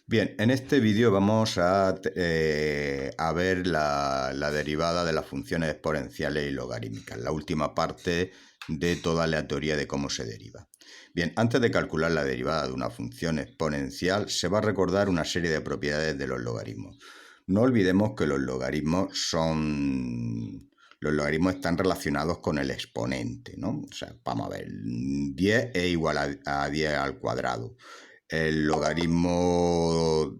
Bien, en este vídeo vamos a ver la derivada de las funciones exponenciales y logarítmicas, la última parte de toda la teoría de cómo se deriva. Bien, antes de calcular la derivada de una función exponencial, se va a recordar una serie de propiedades de los logaritmos. No olvidemos que los logaritmos están relacionados con el exponente, ¿no? O sea, vamos a ver, 10 es igual a 10 al cuadrado. El logaritmo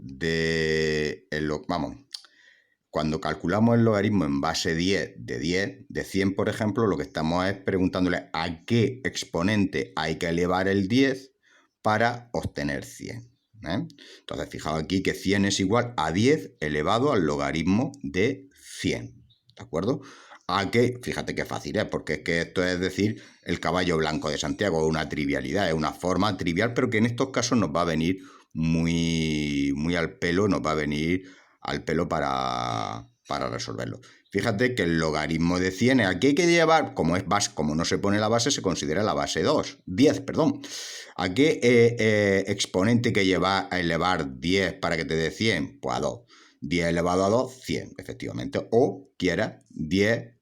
cuando calculamos el logaritmo en base 10 de 10, de 100, por ejemplo, lo que estamos es preguntándole a qué exponente hay que elevar el 10 para obtener 100. Entonces, fijaos aquí que 100 es igual a 10 elevado al logaritmo de 100. ¿De acuerdo? A que, fíjate qué fácil es, porque es que esto es decir el caballo blanco de Santiago, es una trivialidad, es una forma trivial, pero que en estos casos nos va a venir muy al pelo, nos va a venir al pelo para resolverlo. Fíjate que el logaritmo de 100, aquí hay que llevar, como no se pone la base, se considera la base 10, perdón. ¿A qué exponente hay que llevar a elevar 10 para que te dé 100? Pues a 2. 10 elevado a 2, 100, efectivamente. O quieras,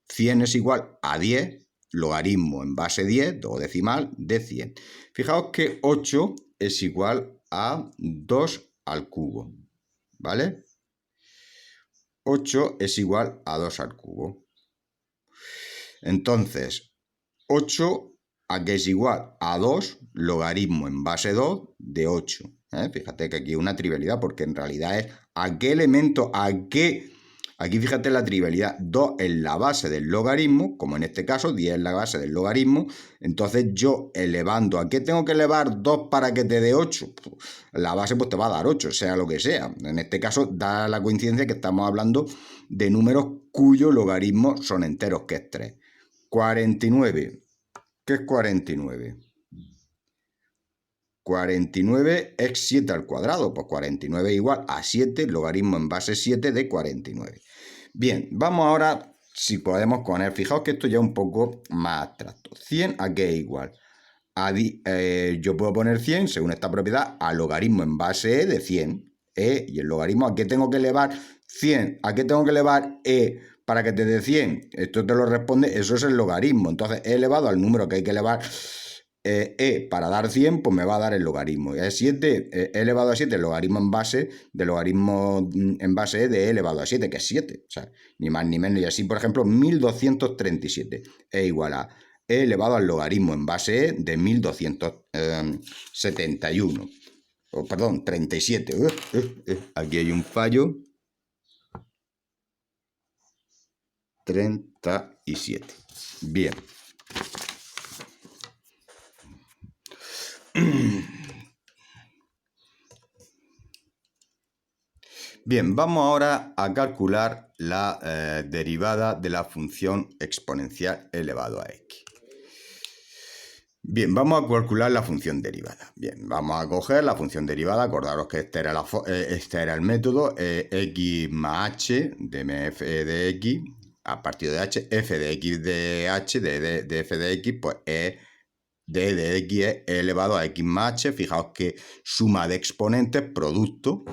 100 es igual a 10, logaritmo en base 10, 2 decimal, de 100. Fijaos que 8 es igual a 2 al cubo, ¿vale? 8 es igual a 2 al cubo. Entonces, 8 a que es igual a 2 logaritmo en base 2 de 8. Fíjate que aquí hay una trivialidad porque en realidad es a qué elemento, Aquí fíjate la trivialidad, 2 es la base del logaritmo, como en este caso 10 es la base del logaritmo, entonces yo elevando, ¿a qué tengo que elevar 2 para que te dé 8? La base pues te va a dar 8, sea lo que sea. En este caso da la coincidencia que estamos hablando de números cuyo logaritmo son enteros, que es 3. 49. ¿Qué es 49? 49 es 7 al cuadrado, pues 49 es igual a 7, logaritmo en base 7 de 49. Bien, vamos ahora, si podemos poner, fijaos que esto ya es un poco más abstracto. 100 a qué es igual. Yo puedo poner 100, según esta propiedad, a logaritmo en base de 100. Y el logaritmo, ¿a qué tengo que elevar 100? ¿A qué tengo que elevar para que te dé 100? Esto te lo responde, eso es el logaritmo. Entonces, he elevado al número que hay que elevar para dar 100, pues me va a dar el logaritmo. Es 7, he elevado a 7 el logaritmo en base de logaritmo en base de elevado a 7, que es 7. O sea, ni más ni menos. Y así, por ejemplo, 1237 es igual a e elevado al logaritmo en base de 1271. Oh, perdón, 37. Aquí hay un fallo. 37. Bien. Bien, vamos ahora a calcular la derivada de la función exponencial elevado a x. Bien, vamos a calcular la función derivada. Bien, vamos a coger la función derivada, acordaros que este era el método, x más h de mf de x a partir de h, f de x de h, de f de x, pues es d de x es elevado a x más h. Fijaos que suma de exponentes, producto.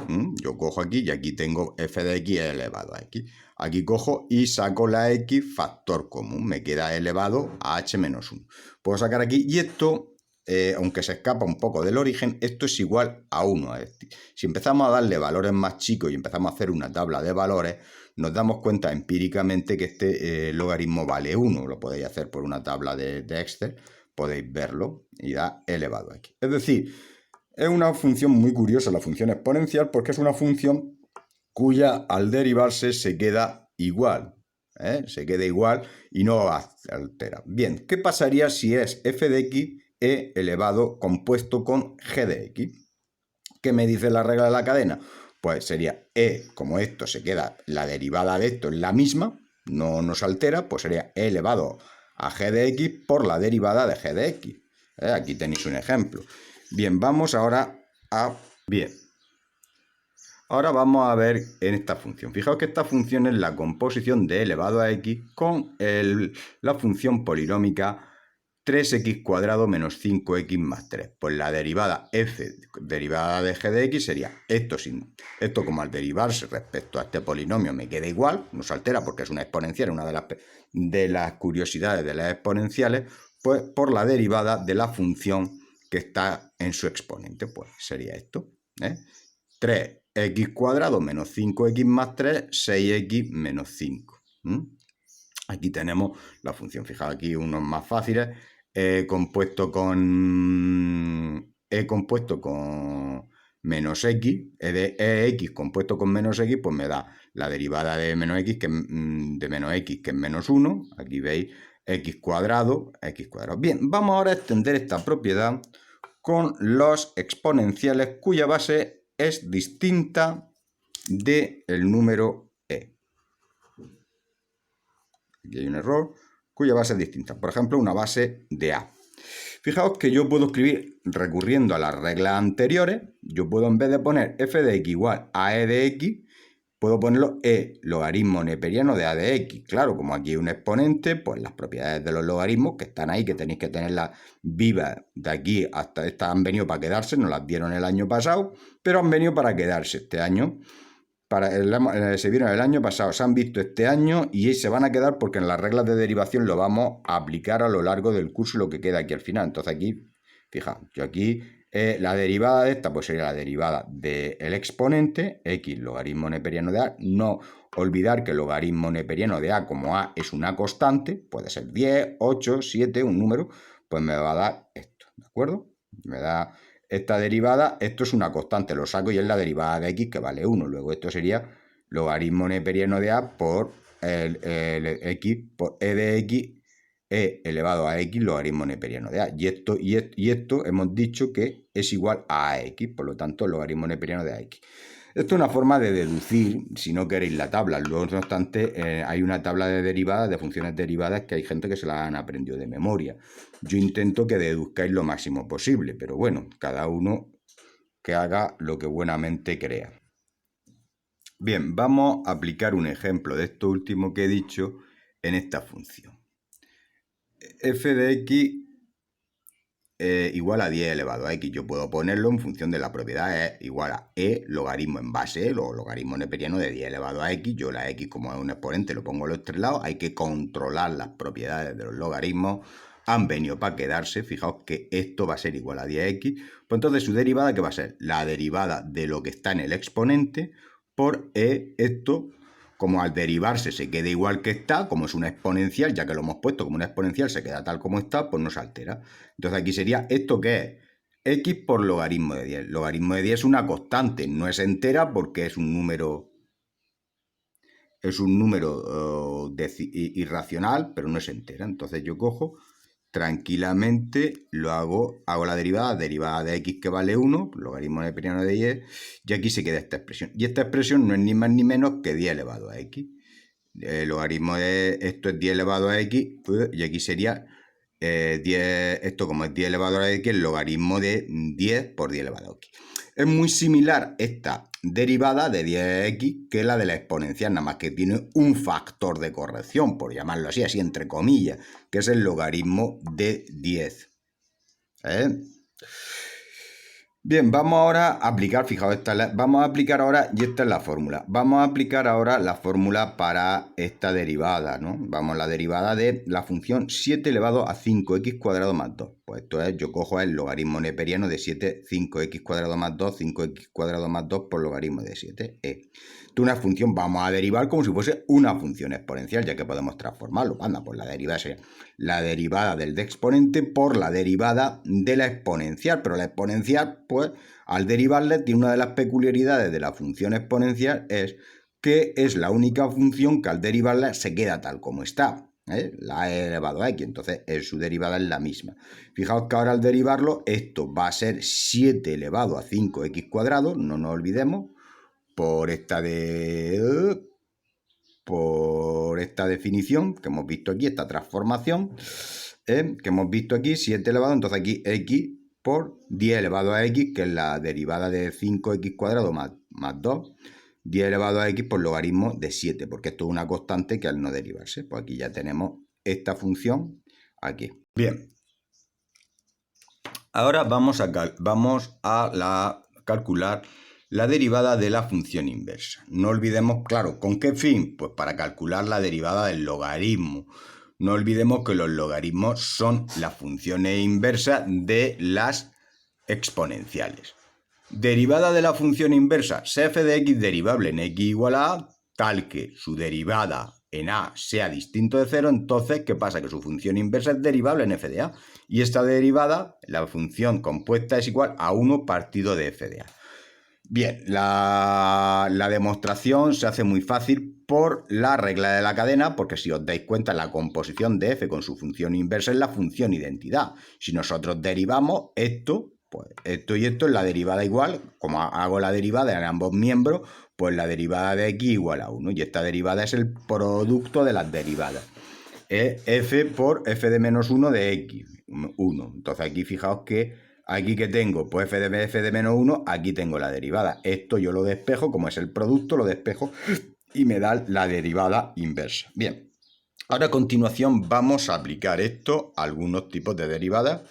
Yo cojo aquí y aquí tengo f de x elevado a x. Aquí cojo y saco la x factor común. Me queda elevado a h menos 1. Puedo sacar aquí y esto, aunque se escapa un poco del origen, esto es igual a 1. Si empezamos a darle valores más chicos y empezamos a hacer una tabla de valores, nos damos cuenta empíricamente que este logaritmo vale 1. Lo podéis hacer por una tabla de Excel. Podéis verlo y da elevado a x. Es decir, es una función muy curiosa la función exponencial porque es una función cuya al derivarse se queda igual. Se queda igual y no altera. Bien, ¿qué pasaría si es f de x e elevado compuesto con g de x? ¿Qué me dice la regla de la cadena? Pues sería como esto se queda, la derivada de esto es la misma, no nos altera, pues sería e elevado a g de x por la derivada de g de x. Aquí tenéis un ejemplo. Bien, vamos ahora a... Bien. Ahora vamos a ver en esta función. Fijaos que esta función es la composición de elevado a x con la función polinómica 3x cuadrado menos 5x más 3. Pues la derivada f derivada de g de x sería esto como al derivarse respecto a este polinomio me queda igual, no se altera porque es una exponencial, una de las curiosidades de las exponenciales, pues por la derivada de la función que está en su exponente, pues sería esto, 3x cuadrado menos 5x más 3, 6x menos 5. Aquí tenemos la función, fijaos aquí unos más fáciles, E compuesto con menos x, de ex compuesto con menos x, pues me da la derivada de menos x, que es menos 1, aquí veis x cuadrado. Bien, vamos ahora a extender esta propiedad con los exponenciales cuya base es distinta del número e. Aquí hay un error, cuya base es distinta. Por ejemplo, una base de a. Fijaos que yo puedo escribir, recurriendo a las reglas anteriores, yo puedo en vez de poner f de x igual a e de x, puedo ponerlo e logaritmo neperiano de a de x. Claro, como aquí hay un exponente, pues las propiedades de los logaritmos que están ahí, que tenéis que tenerlas vivas de aquí hasta estas han venido para quedarse, nos las dieron el año pasado, pero han venido para quedarse este año. Se vieron el año pasado, se han visto este año y se van a quedar porque en las reglas de derivación lo vamos a aplicar a lo largo del curso lo que queda aquí al final. Entonces aquí, fijaos, yo aquí la derivada de esta pues sería la derivada del exponente, x logaritmo neperiano de a. No olvidar que el logaritmo neperiano de a, como a es una constante, puede ser 10, 8, 7, un número, pues me va a dar esto, ¿de acuerdo? Me da esta derivada, esto es una constante, lo saco y es la derivada de x que vale 1. Luego esto sería logaritmo neperiano de a por el x por e de x, e elevado a x logaritmo neperiano de a. Y esto hemos dicho que es igual a x, por lo tanto logaritmo neperiano de ax. Esto es una forma de deducir, si no queréis la tabla. Luego, no obstante, hay una tabla de derivadas, de funciones derivadas, que hay gente que se la han aprendido de memoria. Yo intento que deduzcáis lo máximo posible, pero bueno, cada uno que haga lo que buenamente crea. Bien, vamos a aplicar un ejemplo de esto último que he dicho en esta función. F de x igual a 10 elevado a x. Yo puedo ponerlo en función de la propiedad es igual a e logaritmo en base, o logaritmo neperiano de 10 elevado a x. Yo la x, como es un exponente, lo pongo a los tres lados. Hay que controlar las propiedades de los logaritmos. Han venido para quedarse. Fijaos que esto va a ser igual a 10x. Pues entonces su derivada, ¿qué va a ser? La derivada de lo que está en el exponente por e, esto, como al derivarse se queda igual que está, como es una exponencial, ya que lo hemos puesto como una exponencial, se queda tal como está, pues no se altera. Entonces aquí sería, ¿esto qué es? X por logaritmo de 10. Logaritmo de 10 es una constante, no es entera porque es un número irracional, pero no es entera. Entonces yo cojo tranquilamente, hago la derivada de x que vale 1, logaritmo neperiano de 10, y aquí se queda esta expresión. Y esta expresión no es ni más ni menos que 10 elevado a x. El logaritmo de esto es 10 elevado a x, y aquí sería 10, esto como es 10 elevado a x, el logaritmo de 10 por 10 elevado a x. Es muy similar esta derivada de 10x que la de la exponencial, nada más que tiene un factor de corrección, por llamarlo así entre comillas, que es el logaritmo de 10. Bien, vamos ahora a aplicar, fijaos, vamos a aplicar ahora, y esta es la fórmula. Vamos a aplicar ahora la fórmula para esta derivada, ¿no? Vamos a la derivada de la función 7 elevado a 5x cuadrado más 2. Pues esto es, yo cojo el logaritmo neperiano de 7, 5x cuadrado más 2, 5x cuadrado más 2 por logaritmo de 7. Una función vamos a derivar como si fuese una función exponencial, ya que podemos transformarlo. Anda, pues la derivada sería la derivada del de exponente por la derivada de la exponencial, pero la exponencial, pues, al derivarla, tiene una de las peculiaridades de la función exponencial, es que es la única función que al derivarla se queda tal como está. La e elevado a x, entonces su derivada es la misma. Fijaos que ahora al derivarlo, esto va a ser 7 elevado a 5x cuadrado, no nos olvidemos, por esta definición que hemos visto aquí, esta transformación que hemos visto aquí, 7 elevado, entonces aquí x por 10 elevado a x, que es la derivada de 5x cuadrado más 2, 10 elevado a x por logaritmo de 7, porque esto es una constante que al no derivarse, pues aquí ya tenemos esta función aquí. Bien, Ahora vamos a calcular la derivada de la función inversa. No olvidemos, claro, ¿con qué fin? Pues para calcular la derivada del logaritmo. No olvidemos que los logaritmos son las funciones inversas de las exponenciales. Derivada de la función inversa, si f de x derivable en x igual a a, tal que su derivada en a sea distinto de 0, entonces, ¿qué pasa? Que su función inversa es derivable en f de a. Y esta derivada, la función compuesta, es igual a 1 partido de f de a. Bien, la demostración se hace muy fácil por la regla de la cadena, porque si os dais cuenta, la composición de f con su función inversa es la función identidad. Si nosotros derivamos esto, pues esto y esto es la derivada igual, como hago la derivada en ambos miembros, pues la derivada de x igual a 1, y esta derivada es el producto de las derivadas. Es f por f de menos 1 de x, 1. Entonces aquí fijaos que aquí que tengo, pues f de menos 1, aquí tengo la derivada. Esto yo lo despejo, como es el producto, lo despejo y me da la derivada inversa. Bien, ahora a continuación vamos a aplicar esto a algunos tipos de derivadas.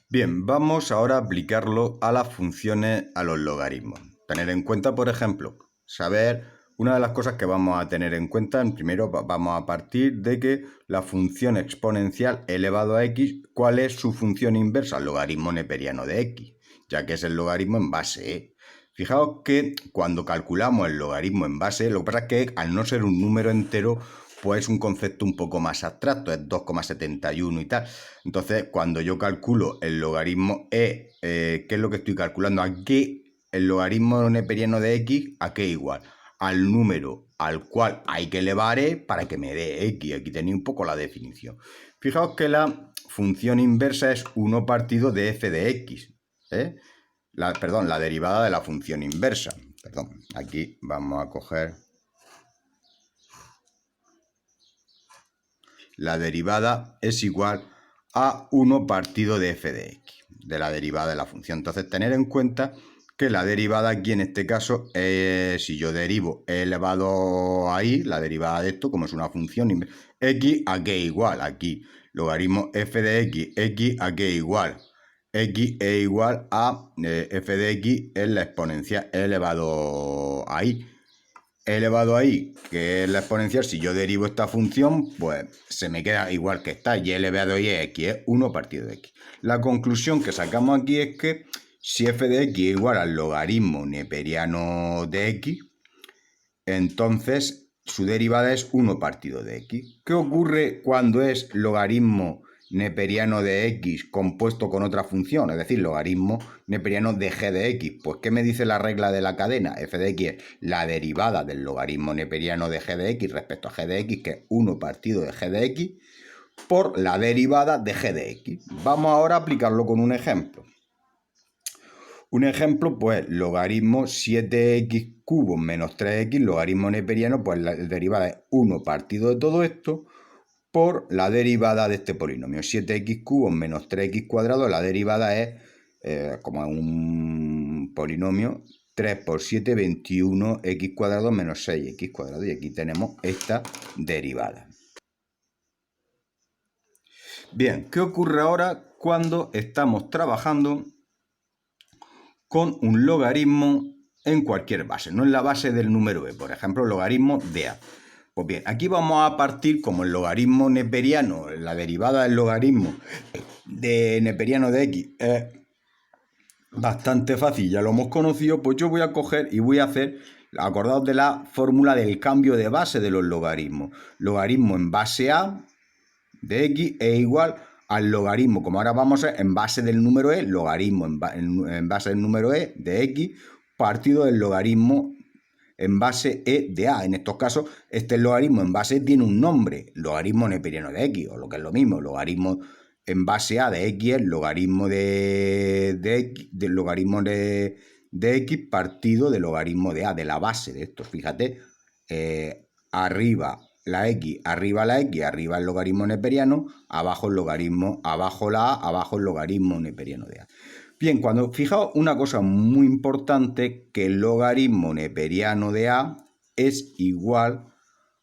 Bien, vamos ahora a aplicarlo a las funciones, a los logaritmos. Tener en cuenta, por ejemplo, saber una de las cosas que vamos a tener en cuenta, primero vamos a partir de que la función exponencial elevado a x, ¿cuál es su función inversa? El logaritmo neperiano de x, ya que es el logaritmo en base e. Fijaos que cuando calculamos el logaritmo en base, lo que pasa es que al no ser un número entero, pues es un concepto un poco más abstracto, es 2,71 y tal. Entonces, cuando yo calculo el logaritmo ¿qué es lo que estoy calculando? Aquí el logaritmo neperiano de x, ¿a qué igual? Al número al cual hay que elevar e para que me dé x. Aquí tenéis un poco la definición. Fijaos que la función inversa es 1 partido de f de x. La derivada de la función inversa. Perdón, aquí vamos a coger la derivada es igual a 1 partido de f de x, de la derivada de la función. Entonces, tener en cuenta que la derivada aquí en este caso, si yo derivo e elevado a y, la derivada de esto, como es una función, x a qué igual, aquí, logaritmo f de x a qué igual, x es igual a f de x es la exponencial elevado a y. Elevado a y, que es la exponencial, si yo derivo esta función, pues se me queda igual que está, y elevado a y es x, es 1 partido de x. La conclusión que sacamos aquí es que si f de x es igual al logaritmo neperiano de x, entonces su derivada es 1 partido de x. ¿Qué ocurre cuando es logaritmo neperiano de x compuesto con otra función? Es decir, logaritmo neperiano de g de x. Pues, ¿qué me dice la regla de la cadena? F de x es la derivada del logaritmo neperiano de g de x respecto a g de x, que es 1 partido de g de x, por la derivada de g de x. Vamos ahora a aplicarlo con un ejemplo. Un ejemplo, pues, logaritmo 7x cubo menos 3x, logaritmo neperiano, pues la derivada es 1 partido de todo esto por la derivada de este polinomio. 7x cubo menos 3x cuadrado, la derivada es, como un polinomio, 3 por 7, 21x cuadrado menos 6x cuadrado. Y aquí tenemos esta derivada. Bien, ¿qué ocurre ahora cuando estamos trabajando con un logaritmo en cualquier base, no en la base del número e, por ejemplo, logaritmo de a? Pues bien, aquí vamos a partir como el logaritmo neperiano, la derivada del logaritmo de neperiano de x es bastante fácil, ya lo hemos conocido, pues yo voy a coger y voy a hacer, acordaos de la fórmula del cambio de base de los logaritmos. Logaritmo en base a de x es igual al logaritmo, como ahora vamos a ver, en base del número e, logaritmo en base del número e de x partido del logaritmo en base e de a. En estos casos, este logaritmo en base tiene un nombre, logaritmo neperiano de x, o lo que es lo mismo, logaritmo en base a de x es logaritmo del logaritmo de x partido del logaritmo de a, de la base de estos. Fíjate, arriba la x, arriba la x, arriba el logaritmo neperiano, abajo el logaritmo, abajo la a, abajo el logaritmo neperiano de a. Bien, cuando fijaos una cosa muy importante, que el logaritmo neperiano de a es igual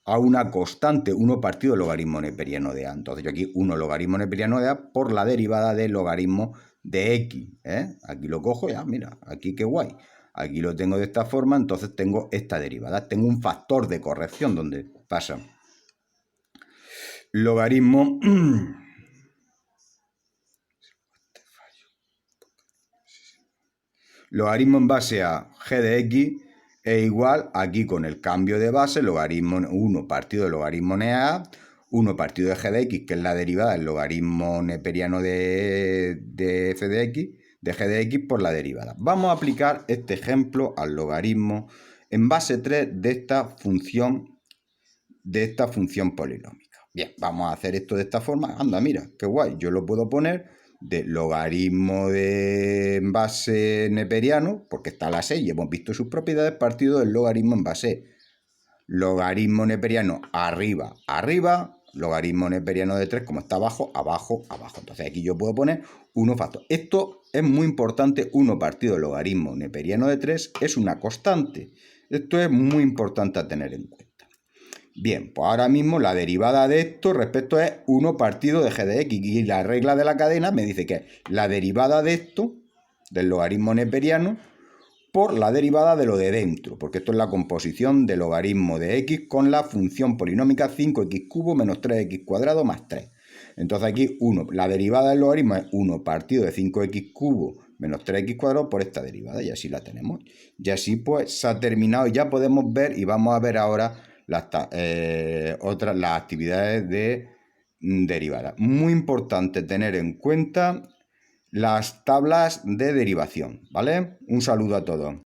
a una constante, 1 partido logaritmo neperiano de A. Entonces yo aquí 1 logaritmo neperiano de A por la derivada del logaritmo de X. Aquí lo cojo ya, mira, aquí qué guay. Aquí lo tengo de esta forma, entonces tengo esta derivada. Tengo un factor de corrección donde pasa logaritmo logaritmo en base a g de x es igual, aquí con el cambio de base, logaritmo 1 partido de logaritmo NA, 1 partido de g de x, que es la derivada del logaritmo neperiano de f de x, de g de x por la derivada. Vamos a aplicar este ejemplo al logaritmo en base 3 de esta función polinómica. Bien, vamos a hacer esto de esta forma. Anda, mira, qué guay. Yo lo puedo poner de logaritmo de en base neperiano, porque está la 6 y hemos visto sus propiedades, partido del logaritmo en base. Logaritmo neperiano arriba, arriba, logaritmo neperiano de 3, como está abajo, abajo, abajo. Entonces aquí yo puedo poner 1 factor. Esto es muy importante, 1 partido del logaritmo neperiano de 3 es una constante. Esto es muy importante a tener en cuenta. Bien, pues ahora mismo la derivada de esto respecto es 1 partido de g de x, y la regla de la cadena me dice que es la derivada de esto, del logaritmo neperiano, por la derivada de lo de dentro, porque esto es la composición del logaritmo de x con la función polinómica 5x cubo menos 3x cuadrado más 3. Entonces aquí 1, la derivada del logaritmo es 1 partido de 5x cubo menos 3x cuadrado por esta derivada, y así la tenemos. Y así pues se ha terminado, y ya podemos ver, y vamos a ver ahora las actividades de derivada. Muy importante tener en cuenta las tablas de derivación, ¿vale? Un saludo a todos.